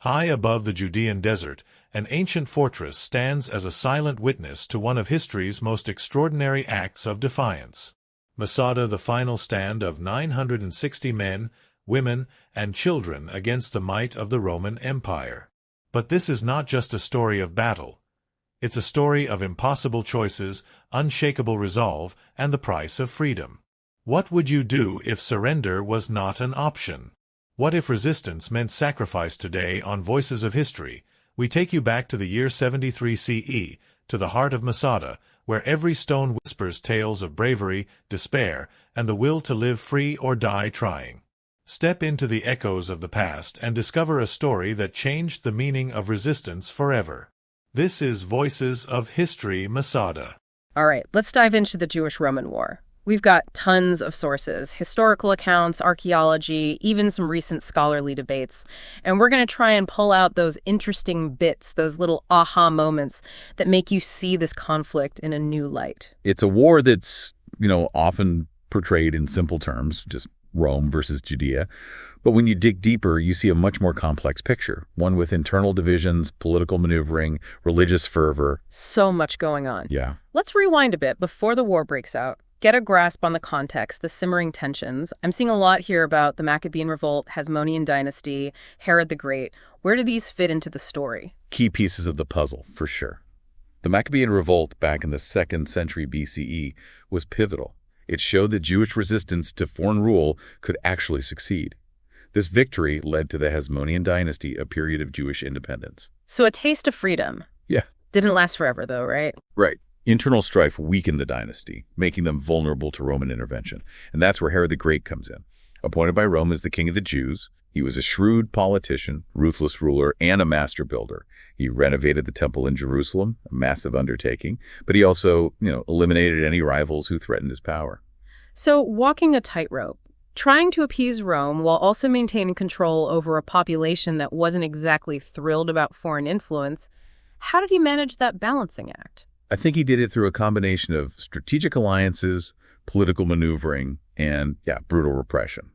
High above the Judean Desert, an ancient fortress stands as a silent witness to one of history's most extraordinary acts of defiance. Masada, the final stand of 960 men, women, and children against the might of the Roman Empire. But this is not just a story of battle. It's a story of impossible choices, unshakable resolve, and the price of freedom. What would you do if surrender was not an option? What if resistance meant sacrifice? Today on Voices of History, we take you back to the year 73 CE, to the heart of Masada, where every stone whispers tales of bravery, despair, and the will to live free or die trying. Step into the echoes of the past and discover a story that changed the meaning of resistance forever. This is Voices of History, Masada. All right, let's dive into the Jewish-Roman War. We've got tons of sources, historical accounts, archaeology, even some recent scholarly debates. And we're going to try and pull out those interesting bits, those little aha moments that make you see this conflict in a new light. It's a war that's, often portrayed in simple terms, just Rome versus Judea. But when you dig deeper, you see a much more complex picture, one with internal divisions, political maneuvering, religious fervor. So much going on. Yeah. Let's rewind a bit before the war breaks out. Get a grasp on the context, the simmering tensions. I'm seeing a lot here about the Maccabean Revolt, Hasmonean Dynasty, Herod the Great. Where do these fit into the story? Key pieces of the puzzle, for sure. The Maccabean Revolt back in the 2nd century BCE was pivotal. It showed that Jewish resistance to foreign rule could actually succeed. This victory led to the Hasmonean Dynasty, a period of Jewish independence. So a taste of freedom. Yeah. Didn't last forever, though, right? Right. Internal strife weakened the dynasty, making them vulnerable to Roman intervention. And that's where Herod the Great comes in. Appointed by Rome as the king of the Jews, he was a shrewd politician, ruthless ruler, and a master builder. He renovated the temple in Jerusalem, a massive undertaking, but he also, eliminated any rivals who threatened his power. So walking a tightrope, trying to appease Rome while also maintaining control over a population that wasn't exactly thrilled about foreign influence, how did he manage that balancing act? I think he did it through a combination of strategic alliances, political maneuvering, and, brutal repression.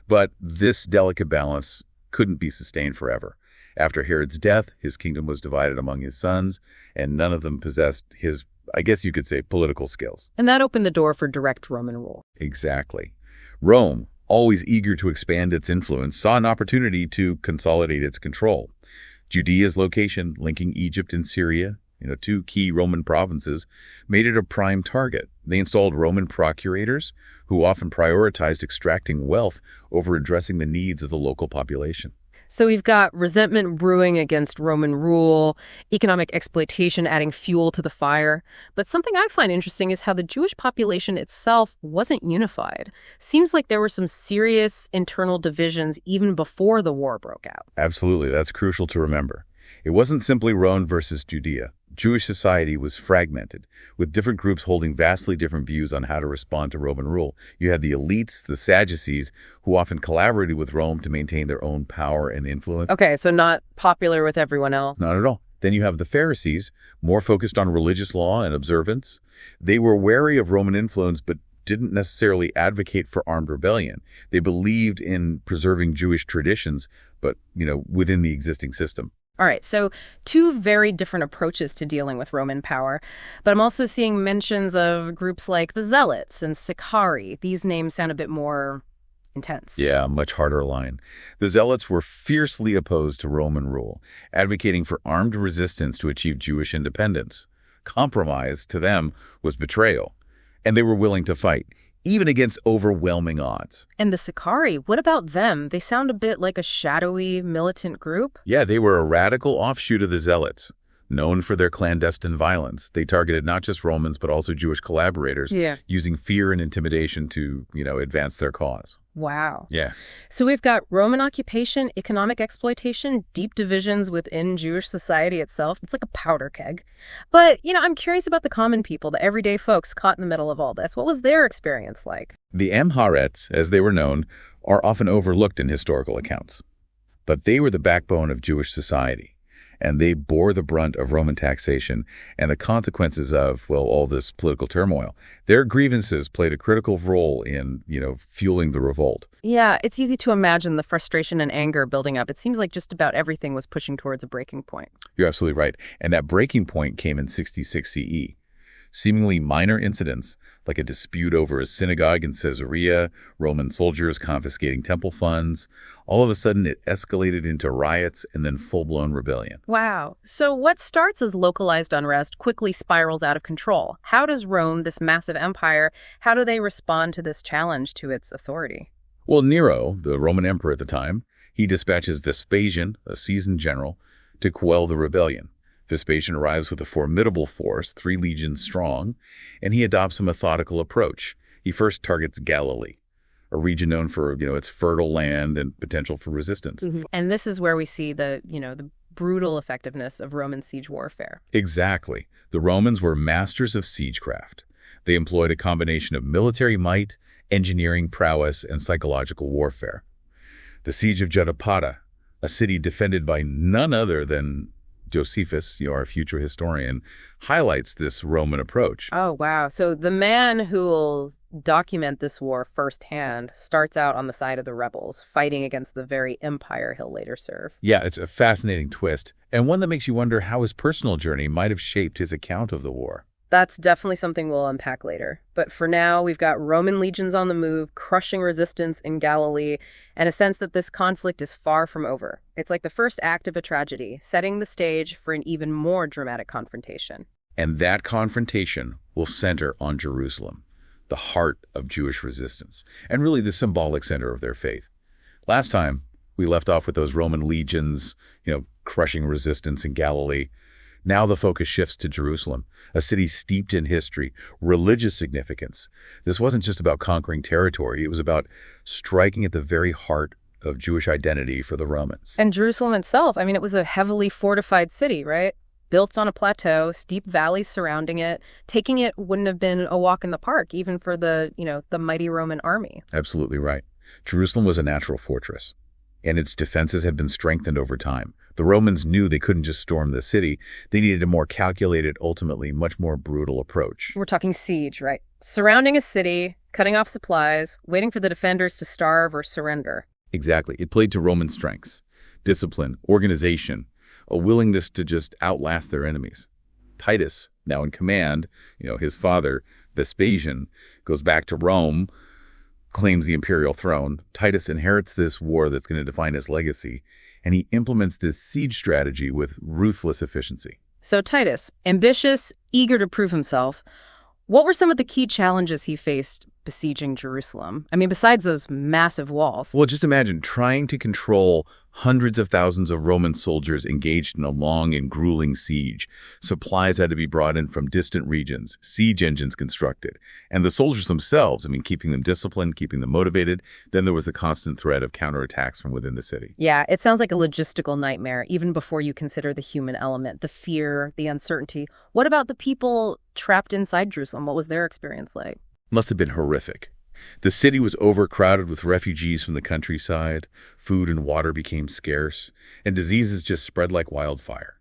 But this delicate balance couldn't be sustained forever. After Herod's death, his kingdom was divided among his sons, and none of them possessed his, I guess you could say, political skills. And that opened the door for direct Roman rule. Exactly. Rome, always eager to expand its influence, saw an opportunity to consolidate its control. Judea's location, linking Egypt and Syria, two key Roman provinces, made it a prime target. They installed Roman procurators, who often prioritized extracting wealth over addressing the needs of the local population. So we've got resentment brewing against Roman rule, economic exploitation adding fuel to the fire. But something I find interesting is how the Jewish population itself wasn't unified. Seems like there were some serious internal divisions even before the war broke out. Absolutely. That's crucial to remember. It wasn't simply Rome versus Judea. Jewish society was fragmented, with different groups holding vastly different views on how to respond to Roman rule. You had the elites, the Sadducees, who often collaborated with Rome to maintain their own power and influence. Okay, so not popular with everyone else. Not at all. Then you have the Pharisees, more focused on religious law and observance. They were wary of Roman influence, but didn't necessarily advocate for armed rebellion. They believed in preserving Jewish traditions, but, within the existing system. All right, so two very different approaches to dealing with Roman power, but I'm also seeing mentions of groups like the Zealots and Sicarii. These names sound a bit more intense. Yeah, much harder line. The Zealots were fiercely opposed to Roman rule, advocating for armed resistance to achieve Jewish independence. Compromise, to them, was betrayal, and they were willing to fight, even against overwhelming odds. And the Sicarii, what about them? They sound a bit like a shadowy militant group. Yeah, they were a radical offshoot of the Zealots. Known for their clandestine violence, they targeted not just Romans, but also Jewish collaborators, using fear and intimidation to, advance their cause. Wow. Yeah. So we've got Roman occupation, economic exploitation, deep divisions within Jewish society itself. It's like a powder keg. But, I'm curious about the common people, the everyday folks caught in the middle of all this. What was their experience like? The Amharites, as they were known, are often overlooked in historical accounts. But they were the backbone of Jewish society. and they bore the brunt of Roman taxation and the consequences of, well, all this political turmoil. Their grievances played a critical role in, fueling the revolt. Yeah, it's easy to imagine the frustration and anger building up. It seems like just about everything was pushing towards a breaking point. You're absolutely right. And that breaking point came in 66 CE. Seemingly minor incidents, like a dispute over a synagogue in Caesarea, Roman soldiers confiscating temple funds, all of a sudden it escalated into riots and then full-blown rebellion. Wow. So what starts as localized unrest quickly spirals out of control. How does Rome, this massive empire, how do they respond to this challenge to its authority? Well, Nero, the Roman emperor at the time, he dispatches Vespasian, a seasoned general, to quell the rebellion. Vespasian arrives with a formidable force, 3 legions strong, and he adopts a methodical approach. He first targets Galilee, a region known for, its fertile land and potential for resistance. Mm-hmm. And this is where we see the brutal effectiveness of Roman siege warfare. Exactly. The Romans were masters of siegecraft. They employed a combination of military might, engineering prowess, and psychological warfare. The siege of Jotapata, a city defended by none other than Josephus, our future historian, highlights this Roman approach. Oh, wow. So the man who will document this war firsthand starts out on the side of the rebels, fighting against the very empire he'll later serve. Yeah, it's a fascinating twist, and one that makes you wonder how his personal journey might have shaped his account of the war. That's definitely something we'll unpack later. But for now, we've got Roman legions on the move, crushing resistance in Galilee, and a sense that this conflict is far from over. It's like the first act of a tragedy, setting the stage for an even more dramatic confrontation. And that confrontation will center on Jerusalem, the heart of Jewish resistance, and really the symbolic center of their faith. Last time, we left off with those Roman legions, crushing resistance in Galilee. Now the focus shifts to Jerusalem, a city steeped in history, religious significance. This wasn't just about conquering territory. It was about striking at the very heart of Jewish identity for the Romans. And Jerusalem itself, it was a heavily fortified city, right? Built on a plateau, steep valleys surrounding it. Taking it wouldn't have been a walk in the park, even for the mighty Roman army. Absolutely right. Jerusalem was a natural fortress, and its defenses had been strengthened over time. The Romans knew they couldn't just storm the city. They needed a more calculated, ultimately much more brutal approach. We're talking siege, right? Surrounding a city, cutting off supplies, waiting for the defenders to starve or surrender. Exactly. It played to Roman strengths: discipline, organization, a willingness to just outlast their enemies. Titus, now in command, his father, Vespasian, goes back to Rome, claims the imperial throne. Titus inherits this war that's going to define his legacy, and he implements this siege strategy with ruthless efficiency. So Titus, ambitious, eager to prove himself, what were some of the key challenges he faced besieging Jerusalem? Besides those massive walls. Well, just imagine trying to control hundreds of thousands of Roman soldiers engaged in a long and grueling siege. Supplies had to be brought in from distant regions, siege engines constructed, and the soldiers themselves, keeping them disciplined, keeping them motivated. Then there was the constant threat of counterattacks from within the city. Yeah, it sounds like a logistical nightmare, even before you consider the human element, the fear, the uncertainty. What about the people trapped inside Jerusalem? What was their experience like? Must have been horrific. The city was overcrowded with refugees from the countryside, food and water became scarce, and diseases just spread like wildfire.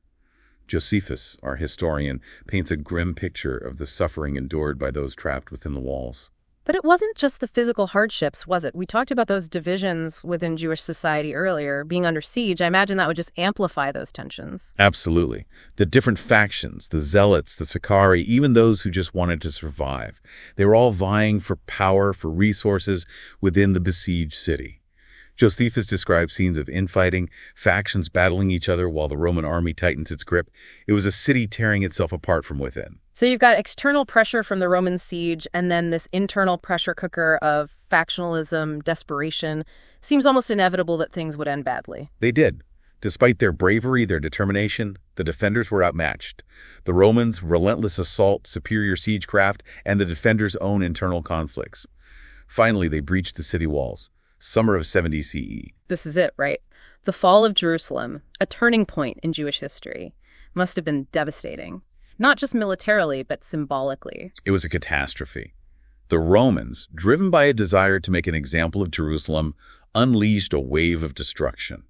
Josephus, our historian, paints a grim picture of the suffering endured by those trapped within the walls. But it wasn't just the physical hardships, was it? We talked about those divisions within Jewish society earlier, being under siege. I imagine that would just amplify those tensions. Absolutely. The different factions, the zealots, the Sicarii, even those who just wanted to survive, they were all vying for power, for resources within the besieged city. Josephus describes scenes of infighting, factions battling each other while the Roman army tightens its grip. It was a city tearing itself apart from within. So you've got external pressure from the Roman siege, and then this internal pressure cooker of factionalism, desperation. Seems almost inevitable that things would end badly. They did. Despite their bravery, their determination, the defenders were outmatched. The Romans' relentless assault, superior siegecraft, and the defenders' own internal conflicts. Finally, they breached the city walls. Summer of 70 CE. This is it, right? The fall of Jerusalem, a turning point in Jewish history, must have been devastating. Not just militarily, but symbolically. It was a catastrophe. The Romans, driven by a desire to make an example of Jerusalem, unleashed a wave of destruction.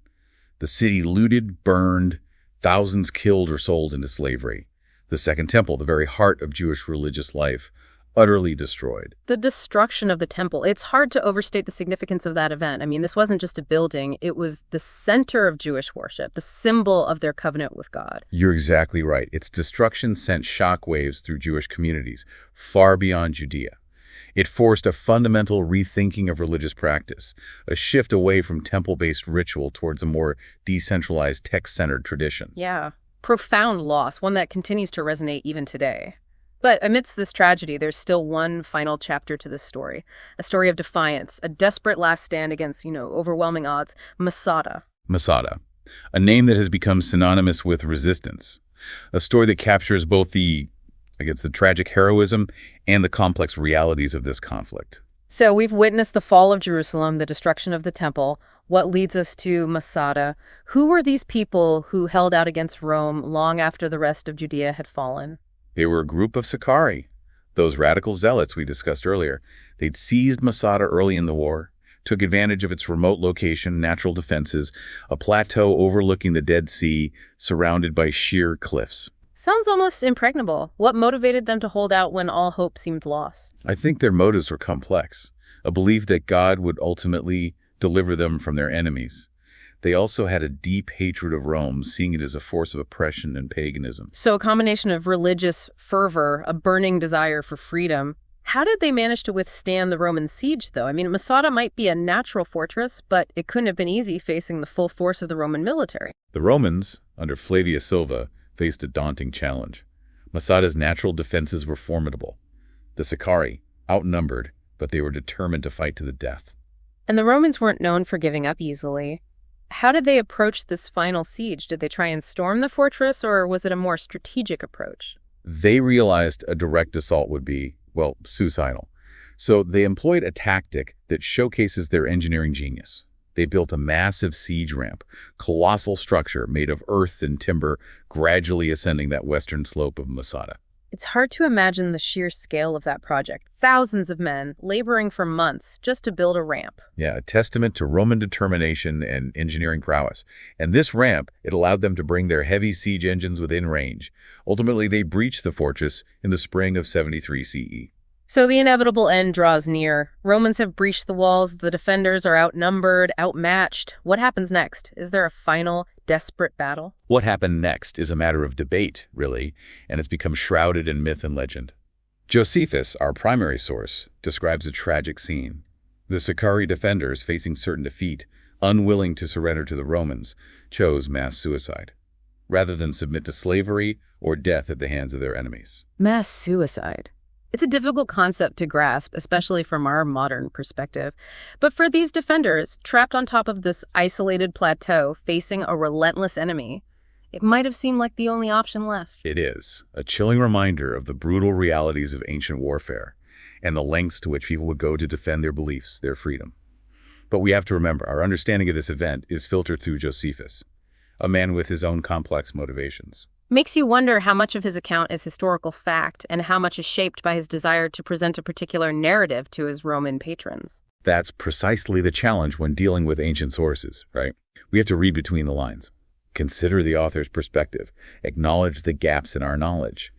The city looted, burned, Thousands killed or sold into slavery. The Second Temple, the very heart of Jewish religious life, utterly destroyed. The destruction of the temple. It's hard to overstate the significance of that event. I mean, this wasn't just a building. It was the center of Jewish worship, the symbol of their covenant with God. You're exactly right. Its destruction sent shockwaves through Jewish communities, far beyond Judea. It forced a fundamental rethinking of religious practice, a shift away from temple-based ritual towards a more decentralized, text-centered tradition. Yeah. Profound loss, one that continues to resonate even today. But amidst this tragedy, there's still one final chapter to this story. A story of defiance, a desperate last stand against, overwhelming odds. Masada. Masada, a name that has become synonymous with resistance. A story that captures both the tragic heroism and the complex realities of this conflict. So we've witnessed the fall of Jerusalem, the destruction of the temple. What leads us to Masada? Who were these people who held out against Rome long after the rest of Judea had fallen? They were a group of Sicarii, those radical zealots we discussed earlier. They'd seized Masada early in the war, took advantage of its remote location, natural defenses, a plateau overlooking the Dead Sea, surrounded by sheer cliffs. Sounds almost impregnable. What motivated them to hold out when all hope seemed lost? I think their motives were complex, a belief that God would ultimately deliver them from their enemies. They also had a deep hatred of Rome, seeing it as a force of oppression and paganism. So a combination of religious fervor, a burning desire for freedom. How did they manage to withstand the Roman siege, though? I mean, Masada might be a natural fortress, but it couldn't have been easy facing the full force of the Roman military. The Romans, under Flavius Silva, faced a daunting challenge. Masada's natural defenses were formidable. The Sicarii, outnumbered, but they were determined to fight to the death. And the Romans weren't known for giving up easily. How did they approach this final siege? Did they try and storm the fortress, or was it a more strategic approach? They realized a direct assault would be, suicidal. So they employed a tactic that showcases their engineering genius. They built a massive siege ramp, colossal structure made of earth and timber, gradually ascending that western slope of Masada. It's hard to imagine the sheer scale of that project. Thousands of men laboring for months just to build a ramp. Yeah, a testament to Roman determination and engineering prowess. And this ramp, it allowed them to bring their heavy siege engines within range. Ultimately, they breached the fortress in the spring of 73 CE. So the inevitable end draws near. Romans have breached the walls, the defenders are outnumbered, outmatched. What happens next? Is there a final, desperate battle? What happened next is a matter of debate, really, and it's become shrouded in myth and legend. Josephus, our primary source, describes a tragic scene. The Sicarii defenders, facing certain defeat, unwilling to surrender to the Romans, chose mass suicide, rather than submit to slavery or death at the hands of their enemies. Mass suicide. It's a difficult concept to grasp, especially from our modern perspective. But for these defenders, trapped on top of this isolated plateau, facing a relentless enemy, it might have seemed like the only option left. It is a chilling reminder of the brutal realities of ancient warfare and the lengths to which people would go to defend their beliefs, their freedom. But we have to remember, our understanding of this event is filtered through Josephus, a man with his own complex motivations. Makes you wonder how much of his account is historical fact and how much is shaped by his desire to present a particular narrative to his Roman patrons. That's precisely the challenge when dealing with ancient sources, right? We have to read between the lines, consider the author's perspective, acknowledge the gaps in our knowledge.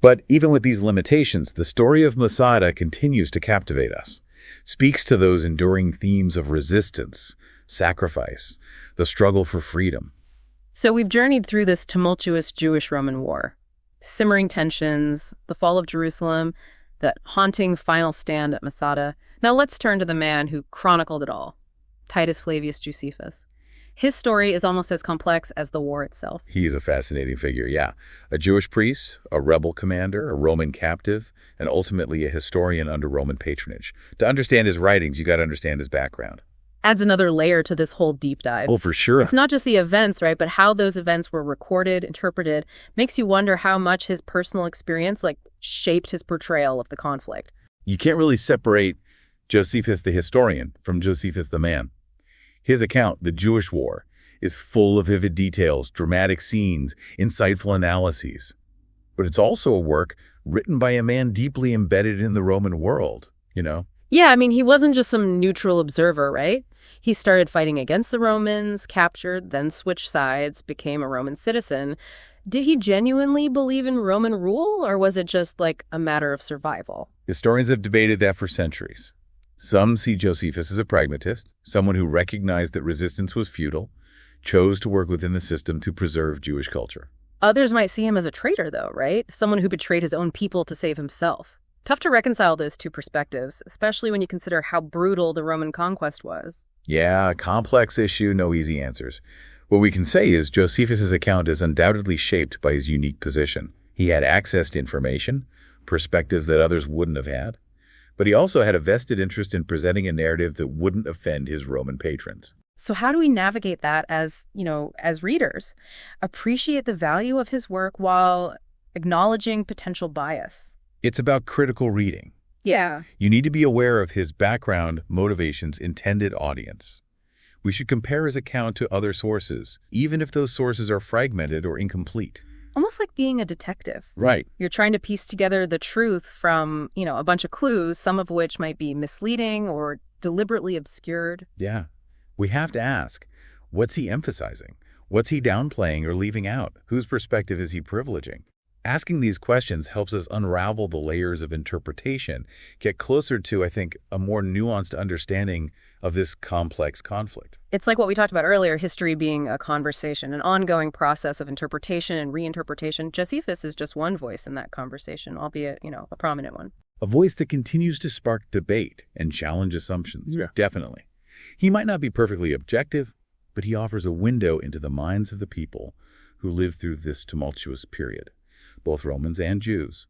But even with these limitations, the story of Masada continues to captivate us, speaks to those enduring themes of resistance, sacrifice, the struggle for freedom. So we've journeyed through this tumultuous Jewish-Roman war. Simmering tensions, the fall of Jerusalem, that haunting final stand at Masada. Now let's turn to the man who chronicled it all, Titus Flavius Josephus. His story is almost as complex as the war itself. He's a fascinating figure, yeah. A Jewish priest, a rebel commander, a Roman captive, and ultimately a historian under Roman patronage. To understand his writings, you got to understand his background. Adds another layer to this whole deep dive. Oh, for sure. It's not just the events, right, but how those events were recorded, interpreted, makes you wonder how much his personal experience, shaped his portrayal of the conflict. You can't really separate Josephus the historian from Josephus the man. His account, The Jewish War, is full of vivid details, dramatic scenes, insightful analyses. But it's also a work written by a man deeply embedded in the Roman world, Yeah, I mean, he wasn't just some neutral observer, right? He started fighting against the Romans, captured, then switched sides, became a Roman citizen. Did he genuinely believe in Roman rule, or was it just like a matter of survival? Historians have debated that for centuries. Some see Josephus as a pragmatist, someone who recognized that resistance was futile, chose to work within the system to preserve Jewish culture. Others might see him as a traitor, though, right? Someone who betrayed his own people to save himself. Tough to reconcile those two perspectives, especially when you consider how brutal the Roman conquest was. Yeah, a complex issue, no easy answers. What we can say is Josephus's account is undoubtedly shaped by his unique position. He had access to information, perspectives that others wouldn't have had, but he also had a vested interest in presenting a narrative that wouldn't offend his Roman patrons. So how do we navigate that as readers? Appreciate the value of his work while acknowledging potential bias. It's about critical reading. Yeah. You need to be aware of his background, motivations, intended audience. We should compare his account to other sources, even if those sources are fragmented or incomplete. Almost like being a detective. Right. You're trying to piece together the truth from, a bunch of clues, some of which might be misleading or deliberately obscured. Yeah. We have to ask, what's he emphasizing? What's he downplaying or leaving out? Whose perspective is he privileging? Asking these questions helps us unravel the layers of interpretation, get closer to, I think, a more nuanced understanding of this complex conflict. It's like what we talked about earlier, history being a conversation, an ongoing process of interpretation and reinterpretation. Josephus is just one voice in that conversation, albeit, a prominent one. A voice that continues to spark debate and challenge assumptions. Yeah. Definitely. He might not be perfectly objective, but he offers a window into the minds of the people who lived through this tumultuous period, both Romans and Jews.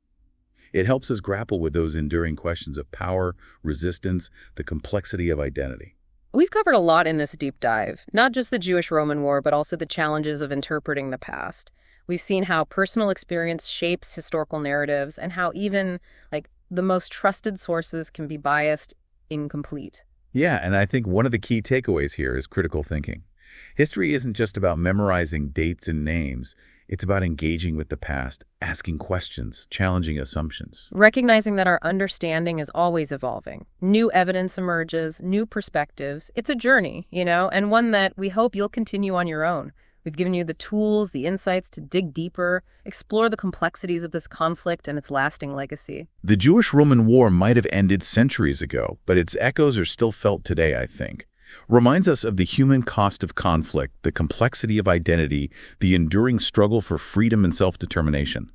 It helps us grapple with those enduring questions of power, resistance, the complexity of identity. We've covered a lot in this deep dive, not just the Jewish-Roman War, but also the challenges of interpreting the past. We've seen how personal experience shapes historical narratives and how even, the most trusted sources can be biased, incomplete. Yeah, and I think one of the key takeaways here is critical thinking. History isn't just about memorizing dates and names. It's about engaging with the past, asking questions, challenging assumptions. Recognizing that our understanding is always evolving. New evidence emerges, new perspectives. It's a journey, and one that we hope you'll continue on your own. We've given you the tools, the insights to dig deeper, explore the complexities of this conflict and its lasting legacy. The Jewish-Roman War might have ended centuries ago, but its echoes are still felt today, I think. Reminds us of the human cost of conflict, the complexity of identity, the enduring struggle for freedom and self-determination.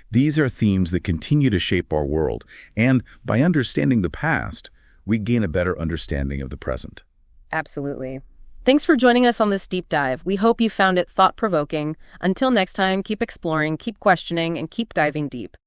These are themes that continue to shape our world, and by understanding the past, we gain a better understanding of the present. Absolutely. Thanks for joining us on this deep dive. We hope you found it thought-provoking. Until next time, keep exploring, keep questioning, and keep diving deep.